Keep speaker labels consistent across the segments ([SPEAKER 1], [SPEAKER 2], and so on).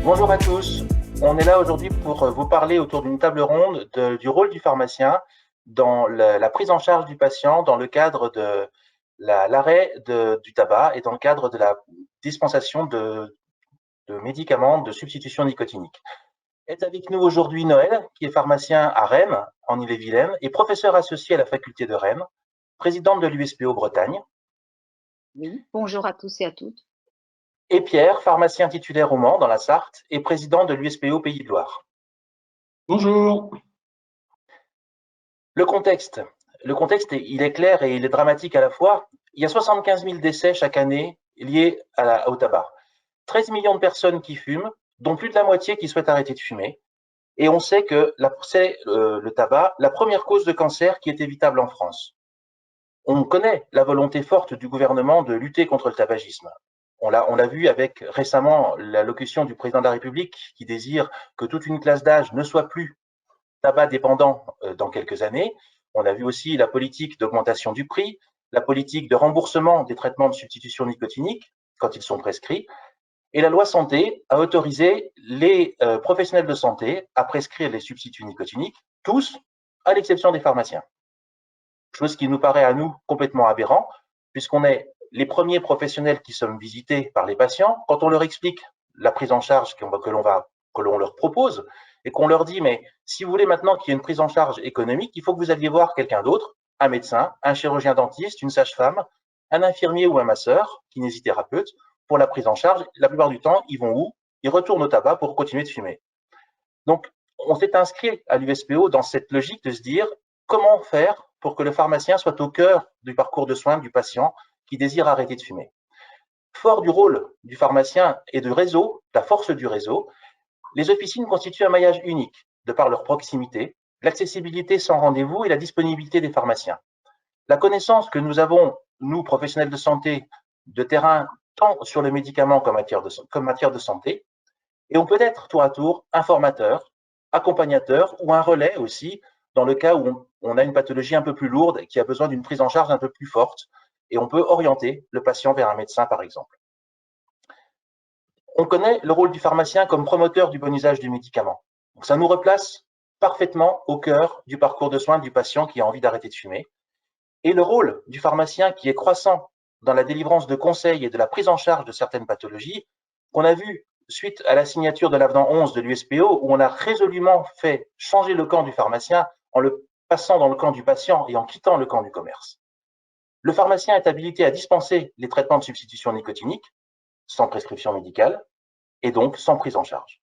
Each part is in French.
[SPEAKER 1] Bonjour à tous. On est là aujourd'hui pour vous parler autour d'une table ronde du rôle du pharmacien dans la prise en charge du patient dans le cadre de l'arrêt du tabac et dans le cadre de la dispensation de médicaments de substitution nicotinique. Est avec nous aujourd'hui Noël, qui est pharmacien à Rennes, en Ille-et-Vilaine, et professeur associé à la faculté de Rennes, présidente de l'USPO Bretagne.
[SPEAKER 2] Oui, bonjour à tous et à toutes.
[SPEAKER 1] Et Pierre, pharmacien titulaire au Mans, dans la Sarthe, et président de l'USPO Pays de Loire.
[SPEAKER 3] Bonjour.
[SPEAKER 1] Le contexte, il est clair et il est dramatique à la fois. Il y a 75 000 décès chaque année liés au tabac. 13 millions de personnes qui fument, dont plus de la moitié qui souhaitent arrêter de fumer. Et on sait que c'est le tabac la première cause de cancer qui est évitable en France. On connaît la volonté forte du gouvernement de lutter contre le tabagisme. On l'a vu avec récemment l'allocution du président de la République qui désire que toute une classe d'âge ne soit plus tabac dépendant dans quelques années. On a vu aussi la politique d'augmentation du prix, la politique de remboursement des traitements de substitution nicotinique quand ils sont prescrits. Et la loi santé a autorisé les professionnels de santé à prescrire les substituts nicotiniques, tous, à l'exception des pharmaciens. Chose qui nous paraît à nous complètement aberrant, puisqu'on est les premiers professionnels qui sommes visités par les patients. Quand on leur explique la prise en charge que l'on leur propose, et qu'on leur dit, mais si vous voulez maintenant qu'il y ait une prise en charge économique, il faut que vous alliez voir quelqu'un d'autre, un médecin, un chirurgien dentiste, une sage-femme, un infirmier ou un masseur, kinésithérapeute, pour la prise en charge. La plupart du temps, ils vont où? Ils retournent au tabac pour continuer de fumer. Donc, on s'est inscrit à l'USPO dans cette logique de se dire comment faire pour que le pharmacien soit au cœur du parcours de soins du patient qui désire arrêter de fumer. Fort du rôle du pharmacien et du réseau, la force du réseau, les officines constituent un maillage unique de par leur proximité, l'accessibilité sans rendez-vous et la disponibilité des pharmaciens. La connaissance que nous avons, nous, professionnels de santé, de terrain, tant sur le médicament comme matière de santé, et on peut être tour à tour informateur, accompagnateur ou un relais aussi dans le cas où on a une pathologie un peu plus lourde et qui a besoin d'une prise en charge un peu plus forte, et on peut orienter le patient vers un médecin, par exemple. On connaît le rôle du pharmacien comme promoteur du bon usage du médicament. Donc ça nous replace parfaitement au cœur du parcours de soins du patient qui a envie d'arrêter de fumer. Et le rôle du pharmacien qui est croissant dans la délivrance de conseils et de la prise en charge de certaines pathologies, qu'on a vu suite à la signature de l'avenant 11 de l'USPO, où on a résolument fait changer le camp du pharmacien en le passant dans le camp du patient et en quittant le camp du commerce. Le pharmacien est habilité à dispenser les traitements de substitution nicotinique sans prescription médicale et donc sans prise en charge.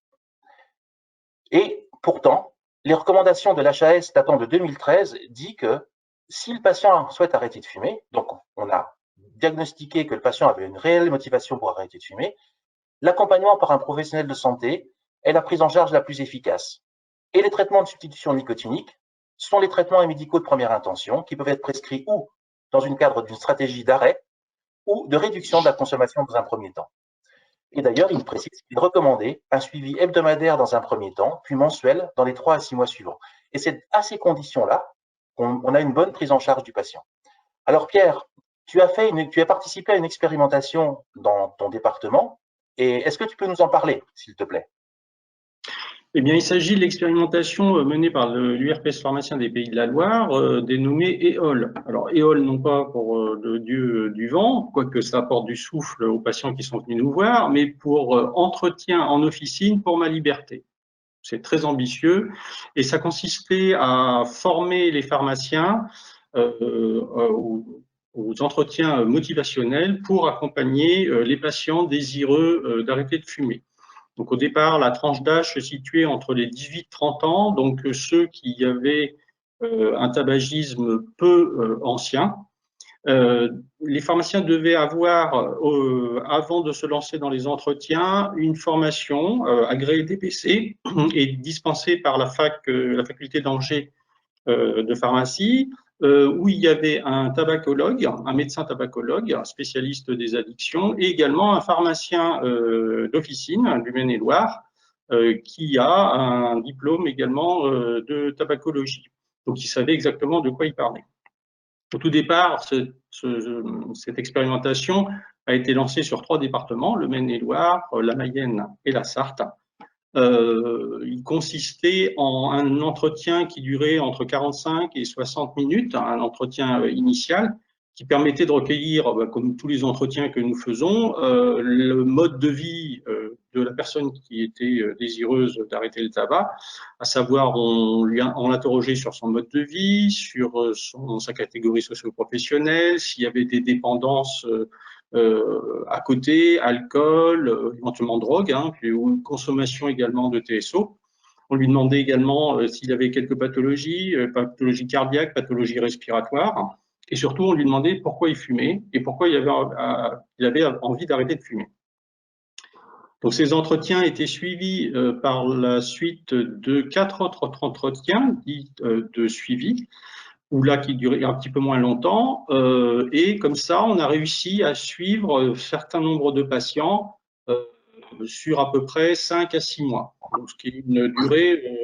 [SPEAKER 1] Et pourtant, les recommandations de l'HAS datant de 2013 disent que si le patient souhaite arrêter de fumer, donc on a diagnostiqué que le patient avait une réelle motivation pour arrêter de fumer, l'accompagnement par un professionnel de santé est la prise en charge la plus efficace. Et les traitements de substitution nicotinique sont les traitements médicaux de première intention qui peuvent être prescrits ou dans le cadre d'une stratégie d'arrêt ou de réduction de la consommation dans un premier temps. Et d'ailleurs, il précise qu'il recommandait un suivi hebdomadaire dans un premier temps, puis mensuel dans les 3 à 6 mois suivants. Et c'est à ces conditions-là qu'on a une bonne prise en charge du patient. Alors Pierre, tu as participé à une expérimentation dans ton département, et est-ce que tu peux nous en parler, s'il te plaît?
[SPEAKER 3] Eh bien, il s'agit de l'expérimentation menée par l'URPS pharmacien des Pays de la Loire, dénommée EOL. Alors, EOL, non pas pour le dieu du vent, quoique ça apporte du souffle aux patients qui sont venus nous voir, mais pour entretien en officine pour ma liberté. C'est très ambitieux et ça consistait à former les pharmaciens aux entretiens motivationnels pour accompagner les patients désireux d'arrêter de fumer. Donc au départ, la tranche d'âge se situait entre les 18-30 ans, donc ceux qui avaient un tabagisme peu ancien. Les pharmaciens devaient avoir, avant de se lancer dans les entretiens, une formation agréée DPC et dispensée par la faculté d'Angers de pharmacie, où il y avait un tabacologue, un médecin tabacologue, un spécialiste des addictions, et également un pharmacien d'officine du Maine-et-Loire, qui a un diplôme également de tabacologie. Donc, il savait exactement de quoi il parlait. Au tout départ, cette expérimentation a été lancée sur 3 départements, le Maine-et-Loire, la Mayenne et la Sarthe. il consistait en un entretien qui durait entre 45 et 60 minutes, un entretien initial, qui permettait de recueillir, comme tous les entretiens que nous faisons, le mode de vie de la personne qui était désireuse d'arrêter le tabac, à savoir on l'interrogeait sur son mode de vie, sur sa catégorie socio-professionnelle, s'il y avait des dépendances à côté, alcool, éventuellement drogue, ou consommation également de TSO. On lui demandait également s'il avait quelques pathologies, pathologies cardiaques, pathologies respiratoires. Et surtout, on lui demandait pourquoi il fumait et pourquoi il avait envie d'arrêter de fumer. Donc, ces entretiens étaient suivis par la suite de 4 autres entretiens dits de suivi, ou là qui durait un petit peu moins longtemps. Et comme ça, on a réussi à suivre un certain nombre de patients sur à peu près 5 à 6 mois, donc, ce qui est une durée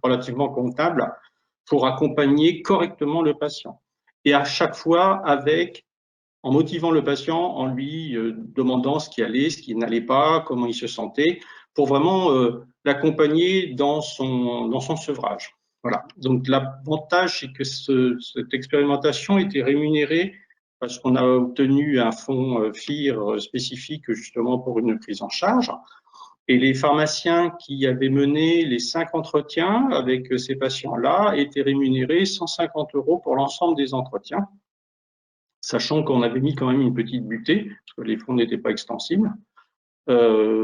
[SPEAKER 3] relativement comptable pour accompagner correctement le patient. Et à chaque fois en motivant le patient, en lui demandant ce qui allait, ce qui n'allait pas, comment il se sentait, pour vraiment l'accompagner dans son sevrage. Voilà. Donc l'avantage, c'est que cette expérimentation était rémunérée parce qu'on a obtenu un fonds FIR spécifique justement pour une prise en charge. Et les pharmaciens qui avaient mené les 5 entretiens avec ces patients-là étaient rémunérés 150 € pour l'ensemble des entretiens, sachant qu'on avait mis quand même une petite butée, parce que les fonds n'étaient pas extensibles,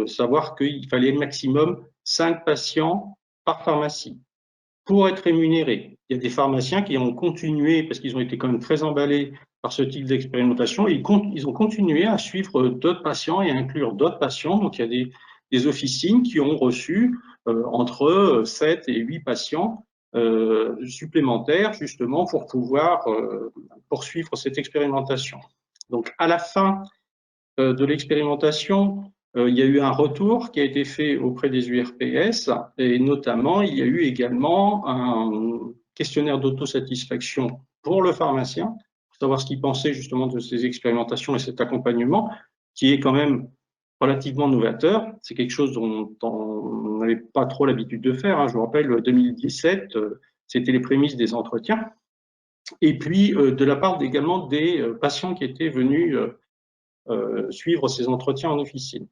[SPEAKER 3] savoir qu'il fallait maximum 5 patients par pharmacie pour être rémunérés. Il y a des pharmaciens qui ont continué, parce qu'ils ont été quand même très emballés par ce type d'expérimentation, et ils ont continué à suivre d'autres patients et à inclure d'autres patients. Donc, il y a des officines qui ont reçu entre 7 et 8 patients supplémentaires, justement, pour pouvoir poursuivre cette expérimentation. Donc, à la fin de l'expérimentation, il y a eu un retour qui a été fait auprès des URPS et notamment, il y a eu également un questionnaire d'autosatisfaction pour le pharmacien, pour savoir ce qu'il pensait justement de ces expérimentations et cet accompagnement, qui est quand même relativement novateur. C'est quelque chose dont on n'avait pas trop l'habitude de faire. Je vous rappelle, 2017, c'était les prémices des entretiens. Et puis, de la part également des patients qui étaient venus suivre ces entretiens en officine.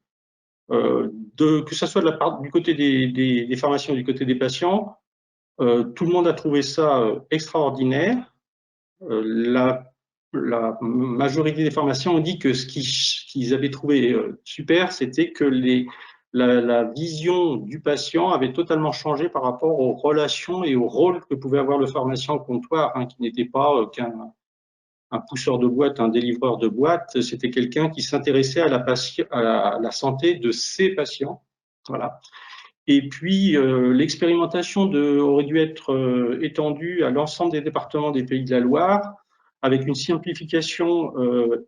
[SPEAKER 3] Que ce soit de la part du côté des pharmaciens ou du côté des patients, tout le monde a trouvé ça extraordinaire. La majorité des pharmaciens ont dit que ce qu'ils avaient trouvé super, c'était que la vision du patient avait totalement changé par rapport aux relations et au rôle que pouvait avoir le pharmacien au comptoir, qui n'était pas qu'un pousseur de boîte, un délivreur de boîte, c'était quelqu'un qui s'intéressait à la santé de ses patients. Voilà. Et puis, l'expérimentation aurait dû être étendue à l'ensemble des départements des Pays de la Loire, avec une simplification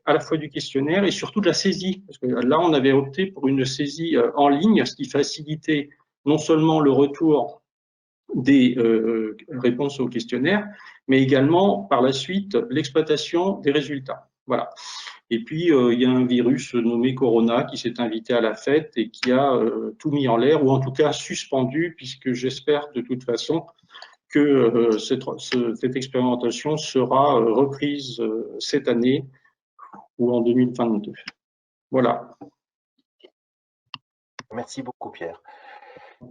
[SPEAKER 3] à la fois du questionnaire et surtout de la saisie. Parce que là, on avait opté pour une saisie en ligne, ce qui facilitait non seulement le retour des réponses au questionnaire, mais également par la suite l'exploitation des résultats. Voilà. Et puis il y a un virus nommé Corona qui s'est invité à la fête et qui a tout mis en l'air, ou en tout cas suspendu, puisque j'espère de toute façon que cette expérimentation sera reprise cette année ou en 2022. Voilà.
[SPEAKER 1] Merci beaucoup, Pierre.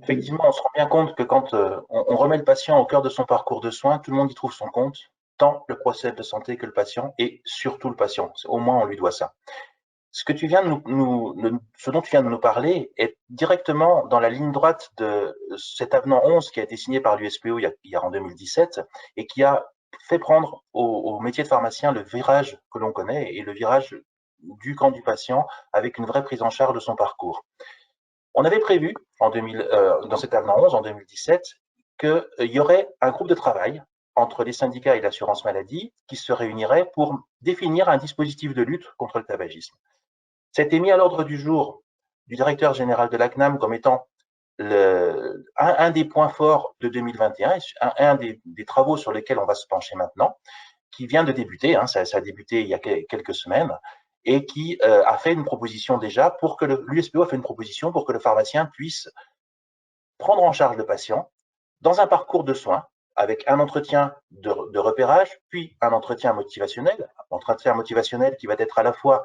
[SPEAKER 1] Effectivement, on se rend bien compte que quand on remet le patient au cœur de son parcours de soins, tout le monde y trouve son compte, tant le professionnel de santé que le patient, et surtout le patient. Au moins, on lui doit ça. Ce dont tu viens de nous parler est directement dans la ligne droite de cet avenant 11 qui a été signé par l'USPO il y a en 2017 et qui a fait prendre au métier de pharmacien le virage que l'on connaît et le virage du camp du patient avec une vraie prise en charge de son parcours. On avait prévu dans cet avenant 11 en 2017 qu'il y aurait un groupe de travail entre les syndicats et l'assurance maladie qui se réunirait pour définir un dispositif de lutte contre le tabagisme. Ça a été mis à l'ordre du jour du directeur général de la CNAM comme étant un des points forts de 2021, un des travaux sur lesquels on va se pencher maintenant, qui vient de débuter, ça a débuté il y a quelques semaines, et qui a fait une proposition déjà pour que l'USPO a fait une proposition pour que le pharmacien puisse prendre en charge le patient dans un parcours de soins avec un entretien de repérage, puis un entretien motivationnel qui va être à la fois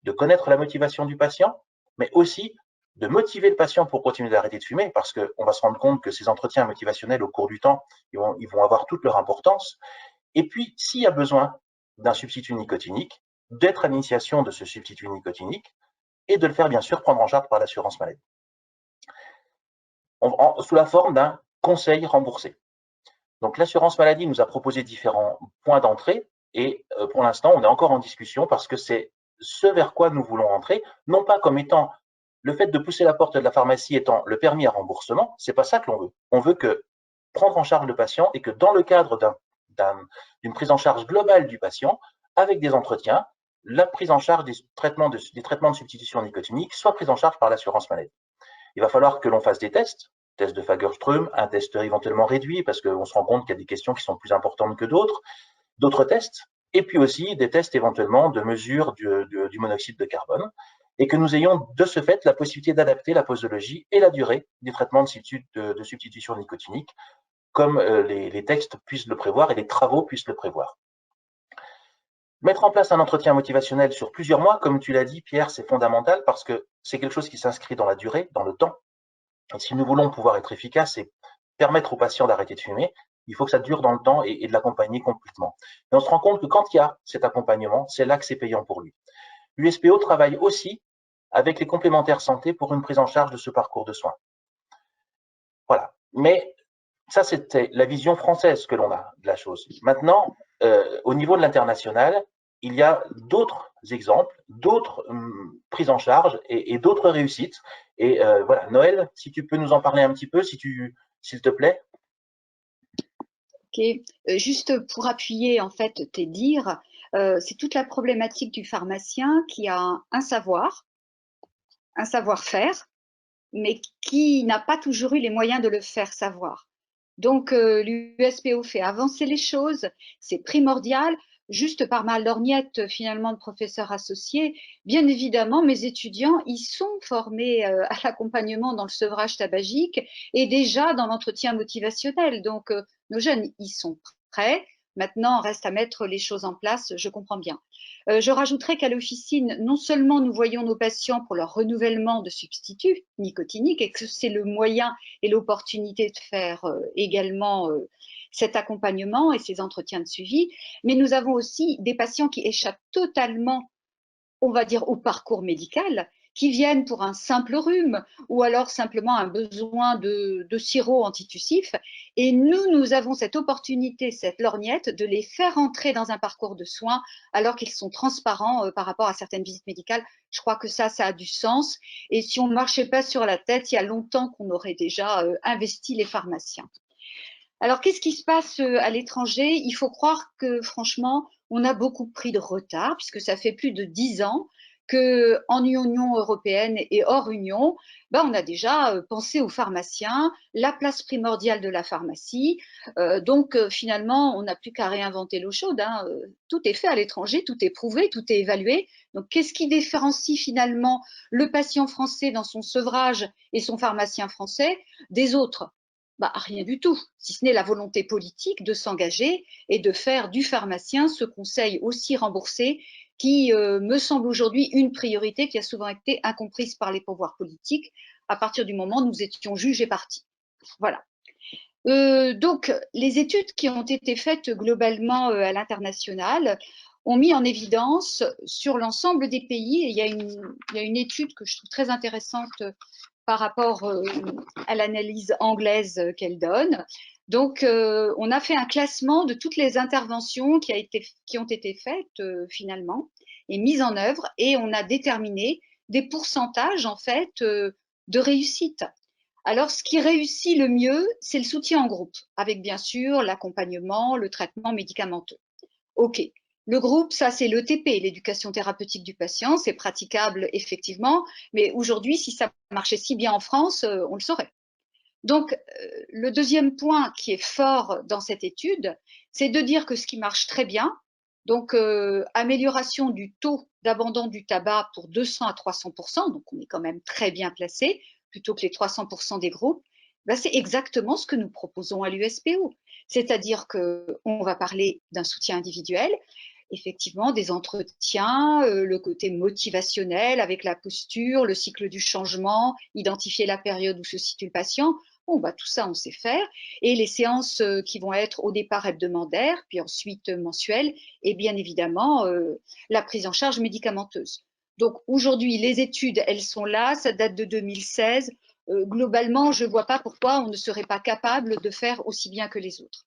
[SPEAKER 1] de connaître la motivation du patient, mais aussi de motiver le patient pour continuer d'arrêter de fumer, parce qu'on va se rendre compte que ces entretiens motivationnels, au cours du temps, ils vont avoir toute leur importance. Et puis, s'il y a besoin d'un substitut nicotinique, d'être à l'initiation de ce substitut nicotinique et de le faire, bien sûr, prendre en charge par l'assurance maladie, sous la forme d'un conseil remboursé. Donc, l'assurance maladie nous a proposé différents points d'entrée et pour l'instant, on est encore en discussion parce que c'est ce vers quoi nous voulons entrer, non pas comme étant le fait de pousser la porte de la pharmacie étant le permis à remboursement, c'est pas ça que l'on veut. On veut que prendre en charge le patient et que dans le cadre d'une prise en charge globale du patient, avec des entretiens, la prise en charge des traitements de substitution nicotinique soit prise en charge par l'assurance maladie. Il va falloir que l'on fasse des tests de Fagerström, un test éventuellement réduit parce qu'on se rend compte qu'il y a des questions qui sont plus importantes que d'autres tests, et puis aussi des tests éventuellement de mesure du monoxyde de carbone, et que nous ayons de ce fait la possibilité d'adapter la posologie et la durée des traitements de substitution nicotinique, comme les textes puissent le prévoir et les travaux puissent le prévoir. Mettre en place un entretien motivationnel sur plusieurs mois, comme tu l'as dit, Pierre, c'est fondamental parce que c'est quelque chose qui s'inscrit dans la durée, dans le temps. Et si nous voulons pouvoir être efficaces et permettre aux patients d'arrêter de fumer, il faut que ça dure dans le temps et de l'accompagner complètement. Et on se rend compte que quand il y a cet accompagnement, c'est là que c'est payant pour lui. L'USPO travaille aussi avec les complémentaires santé pour une prise en charge de ce parcours de soins. Voilà. Mais ça, c'était la vision française que l'on a de la chose. Maintenant, au niveau de l'international, il y a d'autres exemples, d'autres prises en charge et d'autres réussites. Et voilà, Noël, si tu peux nous en parler un petit peu, s'il te plaît.
[SPEAKER 2] Ok, juste pour appuyer en fait tes dires, c'est toute la problématique du pharmacien qui a un savoir-faire, mais qui n'a pas toujours eu les moyens de le faire savoir. Donc, l'USPO fait avancer les choses, c'est primordial. Juste par ma lorgnette, finalement, de professeur associé, bien évidemment, mes étudiants, ils sont formés à l'accompagnement dans le sevrage tabagique et déjà dans l'entretien motivationnel. Donc, nos jeunes, ils sont prêts. Maintenant, reste à mettre les choses en place, je comprends bien. Je rajouterai qu'à l'officine, non seulement nous voyons nos patients pour leur renouvellement de substituts nicotiniques et que c'est le moyen et l'opportunité de faire également cet accompagnement et ces entretiens de suivi, mais nous avons aussi des patients qui échappent totalement, on va dire, au parcours médical, qui viennent pour un simple rhume ou alors simplement un besoin de sirop antitussif. Et nous avons cette opportunité, cette lorgnette, de les faire entrer dans un parcours de soins alors qu'ils sont transparents par rapport à certaines visites médicales. Je crois que ça a du sens. Et si on ne marchait pas sur la tête, il y a longtemps qu'on aurait déjà investi les pharmaciens. Alors, qu'est-ce qui se passe à l'étranger? Il faut croire que, franchement, on a beaucoup pris de retard, puisque ça fait plus de 10 ans qu'en Union européenne et hors Union, on a déjà pensé aux pharmaciens, la place primordiale de la pharmacie. Donc, finalement, on n'a plus qu'à réinventer l'eau chaude. Hein. Tout est fait à l'étranger, tout est prouvé, tout est évalué. Donc, qu'est-ce qui différencie finalement le patient français dans son sevrage et son pharmacien français des autres? Rien du tout, si ce n'est la volonté politique de s'engager et de faire du pharmacien ce conseil aussi remboursé qui me semble aujourd'hui une priorité qui a souvent été incomprise par les pouvoirs politiques à partir du moment où nous étions jugés partis. Voilà. Donc, les études qui ont été faites globalement à l'international ont mis en évidence sur l'ensemble des pays, et il y a une étude que je trouve très intéressante par rapport à l'analyse anglaise qu'elle donne. Donc, on a fait un classement de toutes les interventions qui ont été faites finalement et mises en œuvre, et on a déterminé des pourcentages en fait de réussite. Alors, ce qui réussit le mieux, c'est le soutien en groupe, avec bien sûr l'accompagnement, le traitement médicamenteux. OK. Le groupe, ça c'est l'ETP, l'éducation thérapeutique du patient, c'est praticable effectivement, mais aujourd'hui, si ça marchait si bien en France, on le saurait. Donc, le deuxième point qui est fort dans cette étude, c'est de dire que ce qui marche très bien, donc amélioration du taux d'abandon du tabac pour 200 à 300%, donc on est quand même très bien placé, plutôt que les 300% des groupes, Ben, c'est exactement ce que nous proposons à l'USPO. C'est-à-dire qu'on va parler d'un soutien individuel, effectivement des entretiens, le côté motivationnel avec la posture, le cycle du changement, identifier la période où se situe le patient. Bon, bah, tout ça, on sait faire. Et les séances qui vont être au départ hebdomadaires, puis ensuite mensuelles, et bien évidemment la prise en charge médicamenteuse. Donc aujourd'hui, les études, elles sont là, ça date de 2016. Globalement, je ne vois pas pourquoi on ne serait pas capable de faire aussi bien que les autres.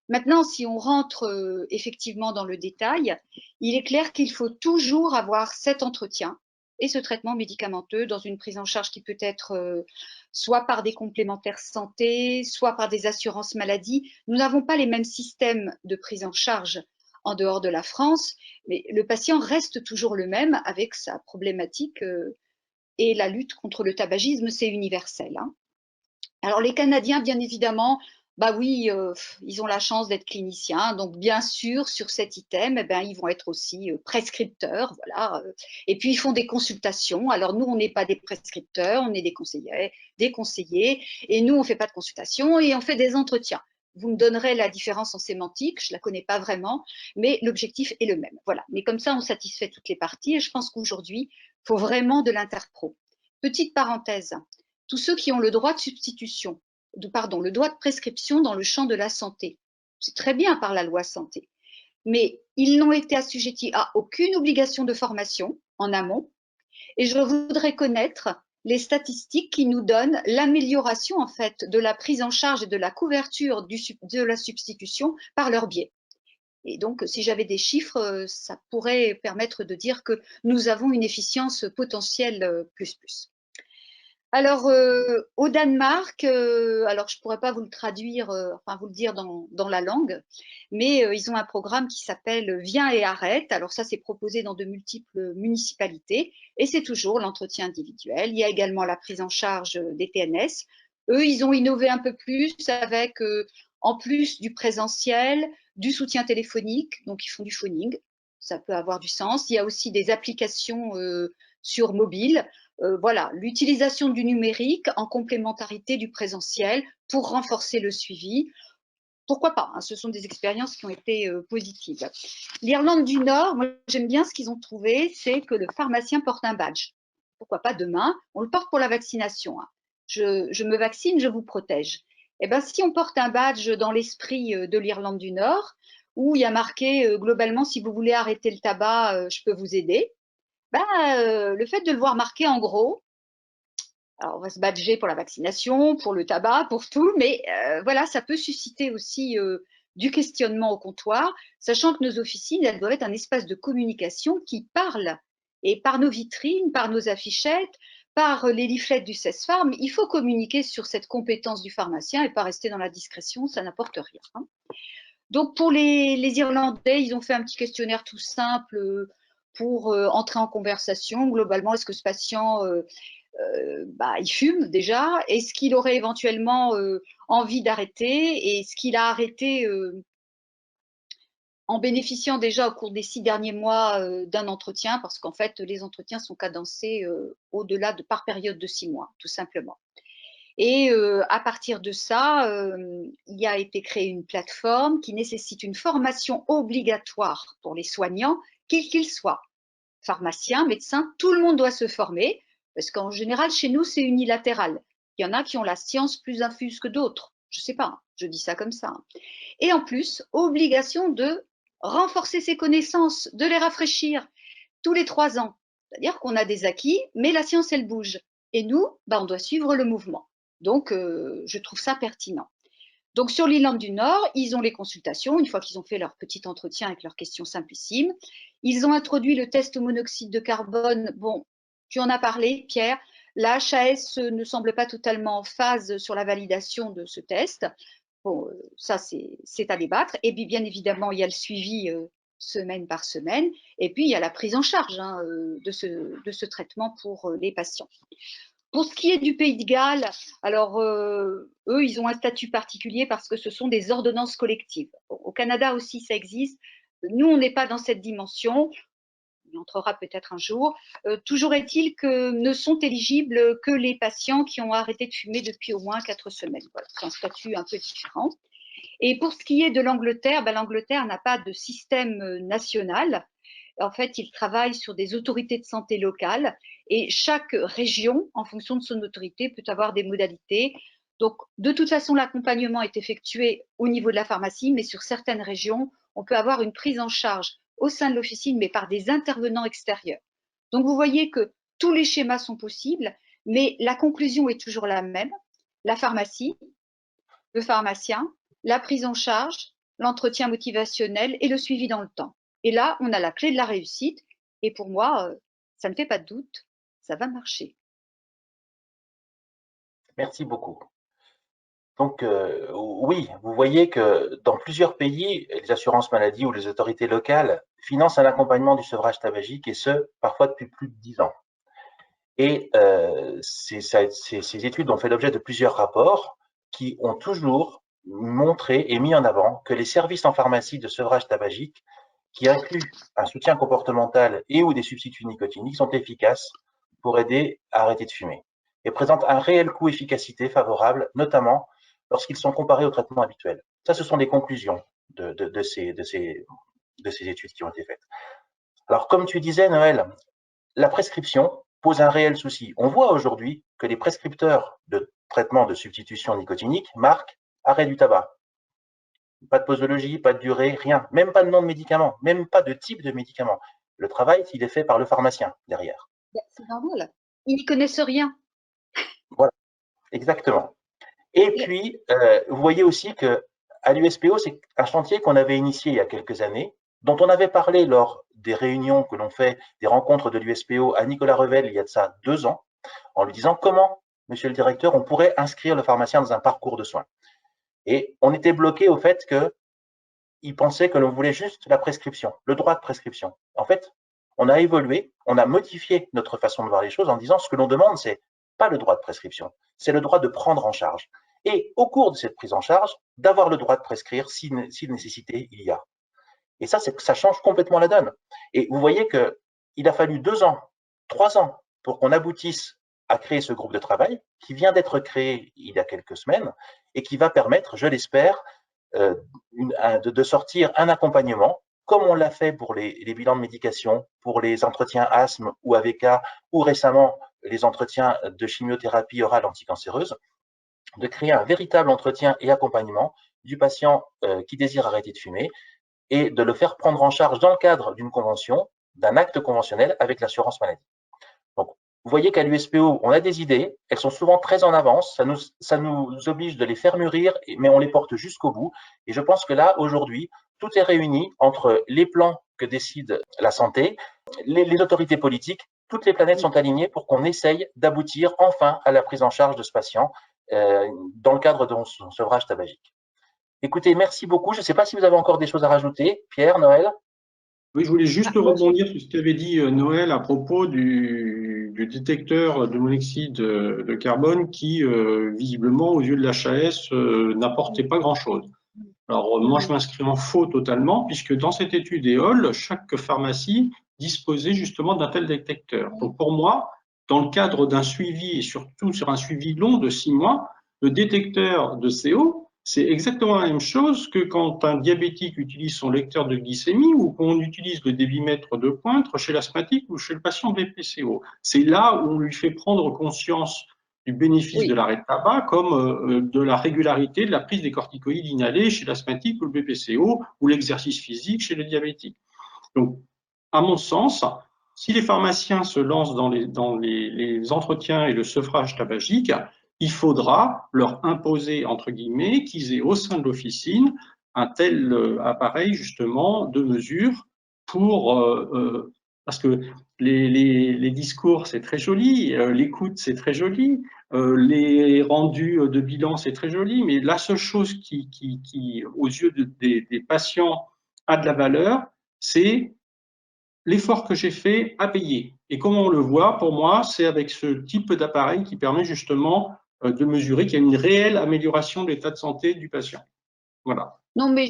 [SPEAKER 2] Maintenant, si on rentre effectivement dans le détail, il est clair qu'il faut toujours avoir cet entretien et ce traitement médicamenteux dans une prise en charge qui peut être soit par des complémentaires santé, soit par des assurances maladie. Nous n'avons pas les mêmes systèmes de prise en charge en dehors de la France, mais le patient reste toujours le même avec sa problématique et la lutte contre le tabagisme, c'est universel, hein. Alors les Canadiens, bien évidemment, bah oui, ils ont la chance d'être cliniciens, donc bien sûr, sur cet item, eh ben, ils vont être aussi prescripteurs, voilà. Et puis ils font des consultations. Alors nous, on n'est pas des prescripteurs, on est des conseillers, et nous, on ne fait pas de consultation et on fait des entretiens. Vous me donnerez la différence en sémantique, je ne la connais pas vraiment, mais l'objectif est le même. Voilà. Mais comme ça, on satisfait toutes les parties et je pense qu'aujourd'hui, il faut vraiment de l'interpro. Petite parenthèse, tous ceux qui ont le droit de substitution, le droit de prescription dans le champ de la santé, c'est très bien par la loi santé, mais ils n'ont été assujettis à aucune obligation de formation en amont. Et je voudrais connaître les statistiques qui nous donnent l'amélioration en fait de la prise en charge et de la couverture de la substitution par leur biais. Et donc, si j'avais des chiffres, ça pourrait permettre de dire que nous avons une efficience potentielle plus. Alors, au Danemark, alors je ne pourrais pas vous le traduire, enfin vous le dire dans la langue, mais ils ont un programme qui s'appelle Viens et arrête. Alors ça, c'est proposé dans de multiples municipalités et c'est toujours l'entretien individuel. Il y a également la prise en charge des TNS. Eux, ils ont innové un peu plus avec, en plus du présentiel, du soutien téléphonique, donc ils font du phoning. Ça peut avoir du sens. Il y a aussi des applications sur mobile. Voilà, l'utilisation du numérique en complémentarité du présentiel pour renforcer le suivi. Pourquoi pas, hein, ce sont des expériences qui ont été positives. L'Irlande du Nord, moi j'aime bien ce qu'ils ont trouvé, c'est que le pharmacien porte un badge. Pourquoi pas demain, on le porte pour la vaccination, hein. Je me vaccine, je vous protège. Eh bien, si on porte un badge dans l'esprit de l'Irlande du Nord, où il y a marqué globalement, si vous voulez arrêter le tabac, je peux vous aider. Le fait de le voir marqué en gros, alors on va se badger pour la vaccination, pour le tabac, pour tout, mais voilà, ça peut susciter aussi du questionnement au comptoir, sachant que nos officines, elles doivent être un espace de communication qui parle. Et par nos vitrines, par nos affichettes, par les leaflets du CESFARM, il faut communiquer sur cette compétence du pharmacien et pas rester dans la discrétion, ça n'apporte rien, hein. Donc pour les Irlandais, ils ont fait un petit questionnaire tout simple pour entrer en conversation. Globalement, est-ce que ce patient il fume déjà? Est-ce qu'il aurait éventuellement envie d'arrêter? Et est-ce qu'il a arrêté en bénéficiant déjà au cours des 6 derniers mois d'un entretien? Parce qu'en fait, les entretiens sont cadencés au-delà de par période de 6 mois, tout simplement. Et à partir de ça, il a été créé une plateforme qui nécessite une formation obligatoire pour les soignants, quels qu'ils soient. Pharmaciens, médecins, tout le monde doit se former, parce qu'en général, chez nous, c'est unilatéral. Il y en a qui ont la science plus infuse que d'autres. Je ne sais pas, je dis ça comme ça. Et en plus, obligation de renforcer ses connaissances, de les rafraîchir tous les 3 ans. C'est-à-dire qu'on a des acquis, mais la science, elle bouge. Et nous, on doit suivre le mouvement. Donc, je trouve ça pertinent. Donc, sur l'Irlande du Nord, ils ont les consultations, une fois qu'ils ont fait leur petit entretien avec leurs questions simplissimes. Ils ont introduit le test au monoxyde de carbone. Bon, tu en as parlé, Pierre. La HAS ne semble pas totalement en phase sur la validation de ce test. Bon, ça, c'est à débattre. Et puis, bien évidemment, il y a le suivi semaine par semaine. Et puis, il y a la prise en charge de ce traitement pour les patients. Pour ce qui est du Pays de Galles, alors eux, ils ont un statut particulier parce que ce sont des ordonnances collectives. Au Canada aussi, ça existe. Nous, on n'est pas dans cette dimension. y entrera peut-être un jour. Toujours est-il que ne sont éligibles que les patients qui ont arrêté de fumer depuis au moins 4 semaines. Voilà, c'est un statut un peu différent. Et pour ce qui est de l'Angleterre, l'Angleterre n'a pas de système national. En fait, il travaille sur des autorités de santé locales et chaque région, en fonction de son autorité, peut avoir des modalités. Donc, de toute façon, l'accompagnement est effectué au niveau de la pharmacie, mais sur certaines régions, on peut avoir une prise en charge au sein de l'officine, mais par des intervenants extérieurs. Donc, vous voyez que tous les schémas sont possibles, mais la conclusion est toujours la même. La pharmacie, le pharmacien, la prise en charge, l'entretien motivationnel et le suivi dans le temps. Et là, on a la clé de la réussite. Et pour moi, ça ne fait pas de doute, ça va marcher.
[SPEAKER 1] Merci beaucoup. Donc, oui, vous voyez que dans plusieurs pays, les assurances maladie ou les autorités locales financent un accompagnement du sevrage tabagique, et ce, parfois depuis plus de 10 ans. Et ces études ont fait l'objet de plusieurs rapports qui ont toujours montré et mis en avant que les services en pharmacie de sevrage tabagique, qui incluent un soutien comportemental et ou des substituts nicotiniques, sont efficaces pour aider à arrêter de fumer et présentent un réel coût-efficacité favorable, notamment lorsqu'ils sont comparés au traitement habituel. Ça, ce sont des conclusions de ces études qui ont été faites. Alors, comme tu disais, Noël, la prescription pose un réel souci. On voit aujourd'hui que les prescripteurs de traitement de substitution nicotinique marquent arrêt du tabac. Pas de posologie, pas de durée, rien. Même pas de nom de médicament, même pas de type de médicament. Le travail, il est fait par le pharmacien derrière.
[SPEAKER 2] C'est normal. Ils n'y connaissent rien.
[SPEAKER 1] Voilà, exactement. Et puis, vous voyez aussi que à l'USPO, c'est un chantier qu'on avait initié il y a quelques années, dont on avait parlé lors des réunions que l'on fait, des rencontres de l'USPO à Nicolas Revel il y a de ça 2 ans, en lui disant comment, monsieur le directeur, on pourrait inscrire le pharmacien dans un parcours de soins. Et on était bloqué au fait qu'il pensait que l'on voulait juste la prescription, le droit de prescription. En fait, on a évolué, on a modifié notre façon de voir les choses en disant ce que l'on demande, c'est pas le droit de prescription, c'est le droit de prendre en charge. Et au cours de cette prise en charge, d'avoir le droit de prescrire si nécessité il y a. Et ça change complètement la donne. Et vous voyez qu'il a fallu 2 ans, 3 ans pour qu'on aboutisse à créer ce groupe de travail qui vient d'être créé il y a quelques semaines et qui va permettre, je l'espère, de sortir un accompagnement comme on l'a fait pour les bilans de médication, pour les entretiens asthme ou AVK, ou récemment les entretiens de chimiothérapie orale anticancéreuse, de créer un véritable entretien et accompagnement du patient qui désire arrêter de fumer et de le faire prendre en charge dans le cadre d'une convention, d'un acte conventionnel avec l'assurance maladie. Donc, vous voyez qu'à l'USPO, on a des idées, elles sont souvent très en avance, ça nous oblige de les faire mûrir, mais on les porte jusqu'au bout. Et je pense que là, aujourd'hui, tout est réuni entre les plans que décide la santé, les autorités politiques, toutes les planètes sont alignées pour qu'on essaye d'aboutir enfin à la prise en charge de ce patient dans le cadre de son sevrage tabagique. Écoutez, merci beaucoup. Je ne sais pas si vous avez encore des choses à rajouter. Pierre, Noël?
[SPEAKER 3] Oui, je voulais juste rebondir sur ce qu'avait dit Noël à propos du détecteur de monoxyde de carbone qui, visiblement, aux yeux de l'HAS, n'apportait pas grand-chose. Alors, moi, je m'inscris en faux totalement, puisque dans cette étude EOL, chaque pharmacie disposait justement d'un tel détecteur. Donc, pour moi, dans le cadre d'un suivi, et surtout sur un suivi long de 6 mois, le détecteur de CO, c'est exactement la même chose que quand un diabétique utilise son lecteur de glycémie ou qu'on utilise le débitmètre de pointe chez l'asthmatique ou chez le patient BPCO. C'est là où on lui fait prendre conscience du bénéfice de l'arrêt de tabac comme de la régularité de la prise des corticoïdes inhalés chez l'asthmatique ou le BPCO ou l'exercice physique chez le diabétique. Donc, à mon sens, si les pharmaciens se lancent dans les entretiens et le sevrage tabagique, il faudra leur imposer, entre guillemets, qu'ils aient au sein de l'officine un tel appareil, justement, de mesure pour… parce que les discours, c'est très joli, l'écoute, c'est très joli, les rendus de bilan, c'est très joli, mais la seule chose qui aux yeux des patients, a de la valeur, c'est l'effort que j'ai fait à payer. Et comme on le voit, pour moi, c'est avec ce type d'appareil qui permet justement de mesurer qu'il y a une réelle amélioration de l'état de santé du patient. Voilà.
[SPEAKER 2] Non, mais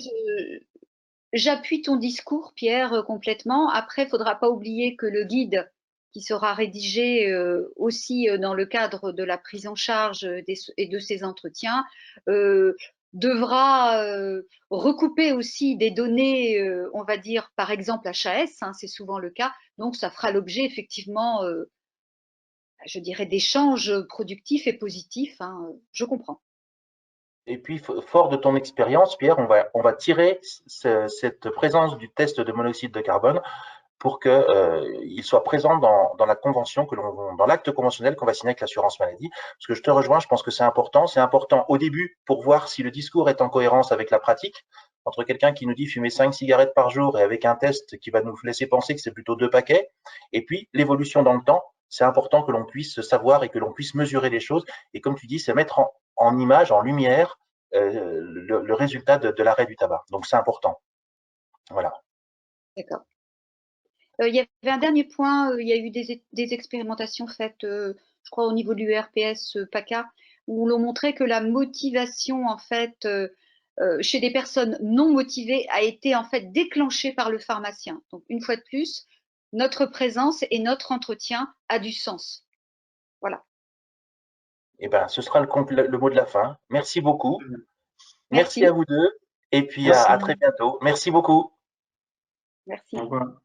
[SPEAKER 2] j'appuie ton discours, Pierre, complètement. Après, il ne faudra pas oublier que le guide qui sera rédigé aussi dans le cadre de la prise en charge et de ces entretiens devra recouper aussi des données, on va dire par exemple HAS, hein, c'est souvent le cas. Donc, ça fera l'objet effectivement, je dirais, d'échanges productifs et positifs. Hein, je comprends.
[SPEAKER 1] Et puis, fort de ton expérience, Pierre, on va tirer cette présence du test de monoxyde de carbone pour qu'il soit présent dans la convention dans l'acte conventionnel qu'on va signer avec l'assurance maladie. Parce que je te rejoins, je pense que c'est important. C'est important au début pour voir si le discours est en cohérence avec la pratique. Entre quelqu'un qui nous dit fumer 5 cigarettes par jour et avec un test qui va nous laisser penser que c'est plutôt 2 paquets. Et puis, l'évolution dans le temps, c'est important que l'on puisse savoir et que l'on puisse mesurer les choses. Et comme tu dis, c'est mettre en image, en lumière, le résultat de l'arrêt du tabac. Donc, c'est important. Voilà.
[SPEAKER 2] D'accord. Il y avait un dernier point, il y a eu des expérimentations faites, je crois, au niveau de l'URPS PACA, où l'on montrait que la motivation, en fait, chez des personnes non motivées, a été en fait déclenchée par le pharmacien. Donc, une fois de plus, notre présence et notre entretien a du sens. Voilà.
[SPEAKER 1] Eh ben, ce sera le mot de la fin. Merci beaucoup. Merci à
[SPEAKER 2] Merci.
[SPEAKER 1] vous deux. Et puis
[SPEAKER 3] Merci.
[SPEAKER 1] à très bientôt. Merci beaucoup.
[SPEAKER 2] Merci.
[SPEAKER 3] Au revoir.